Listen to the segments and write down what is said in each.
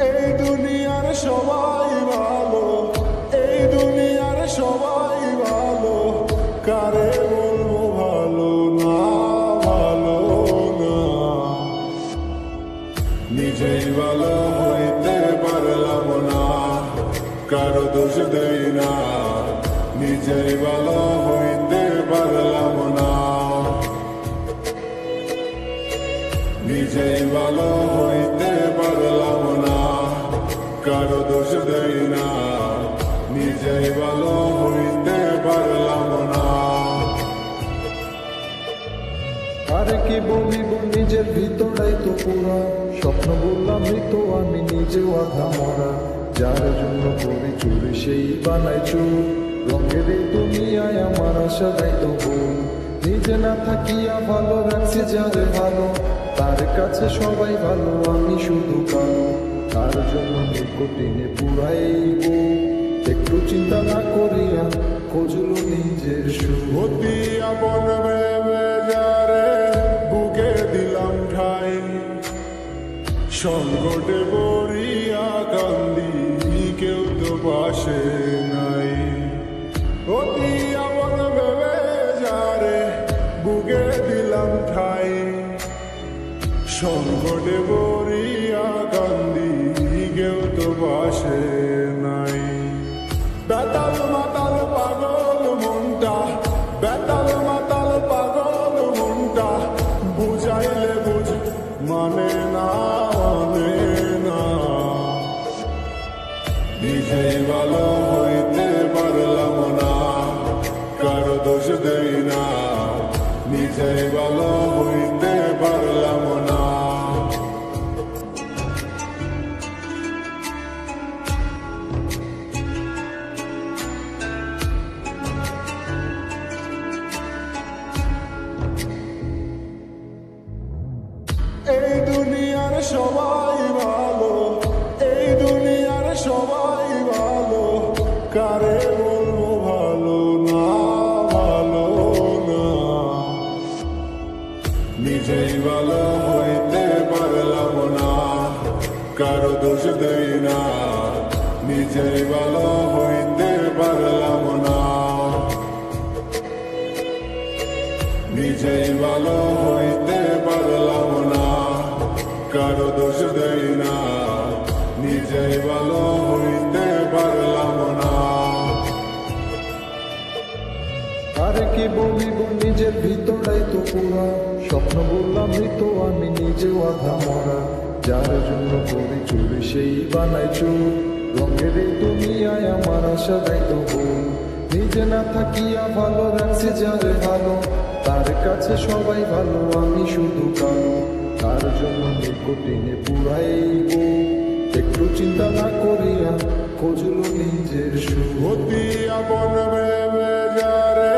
এই দুনিয়ার সবাই ভালো, এই দুনিয়ার সবাই ভালো, কারে বলবো ভালো না, ভালো না। নিজেই ভালো হইতে পারলাম না, কারো দোষ দেই না। নিজেই ভালো হইতে পারলাম না, নিজেই ভালো হইতে পারলাম না, কারো দোষ দেই না। নিজেই ভালো হইতে পারলাম না। আরে কি বলিব নিজের ভিতরাই তো পুরা, স্বপ্ন বললাম মৃত আমি নিজেও আধা মরা। যার জন্য করি চুরি সেই বানাই চুর, রঙের এই দুনিয়ায় আমার আশা দেয় তো ভুল। নিজে না থাকিয়া ভালো রাখছে যারে ভালো, তার কাছে সবাই ভালো আমি শুধু কালো। তার জন্য নিকটিনে পুরাইব, একটু চিন্তা না করিয়া খোঁজল নিজের সুর। অতি আপন ভেবে যারে বুকে দিলাম ঠাই, সংকটে পড়িয়া কান্দি কেউ তো পাশে নাই। অতি আপন ভেবে যারে বুকে দিলাম ঠাই, সংকটে পড়িয়া কান্দি কেউ তো পাশে নাই। বেতাল মাতাল পাগল মনটা, বেতাল মাতাল পাগল মনটা, বুঝাইলে বুঝ মানে না, মানে না। নিজেই ভালো হইতে পারলাম না, কারো দোষ দেই না। নিজেই ভালো হইতে পারলাম না। এই দুনিয়ার সবাই ভালো, এই দুনিয়ার সবাই ভালো, কারে বলবো ভালো না, ভালো না। নিজেই ভালো হইতে পারলাম না, কারো দোষ দেই না। নিজেই ভালো হইতে পারলাম না, নিজেই ভালো হইতে পারলাম না, কারো দোষ দেই না। নিজেই ভালো হইতে পারলাম না। আরে কি বলিব নিজের ভিতরাই তো পুরা, স্বপ্ন বললাম মৃত আমি নিজেও আধা মরা। যার জন্য করি চুরি সেই বানাই চুর, রঙের এই দুনিয়ায় আমার আশা দেয় তো ভুল। নিজে না থাকিয়া ভালো রাখছে যারে ভালো, তার কাছে সবাই ভালো আমি শুধু কালো। তার জন্য নিকটিনে পুরাইব, একটু চিন্তা না করিয়া খোঁজল নিজের সুর। অতি আপন ভেবে যারে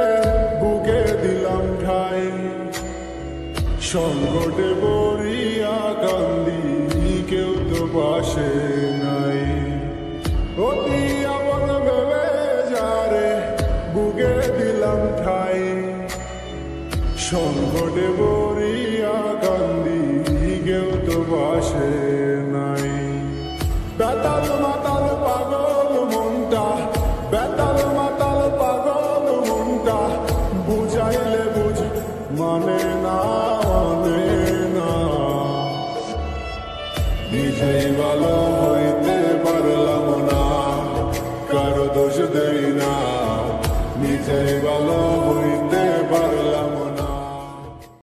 বুকে দিলাম ঠাই, সংকটে পড়িয়া কান্দি কেউ তো পাশে নাই। অতি আপন ভেবে যারে বুকে দিলাম ঠাই, সংকটে পড়িয়া কান্দি কেউ তো পাশে নাই। বেতাল মাতাল পাগল মনটা, বেতাল মাতাল পাগল মনটা, বুঝাইলে বুঝ মানে না, মানে না। নিজেই ভালো হইতে পারলাম না, কারো দোষ দেই না। নিজেই ভালো হইতে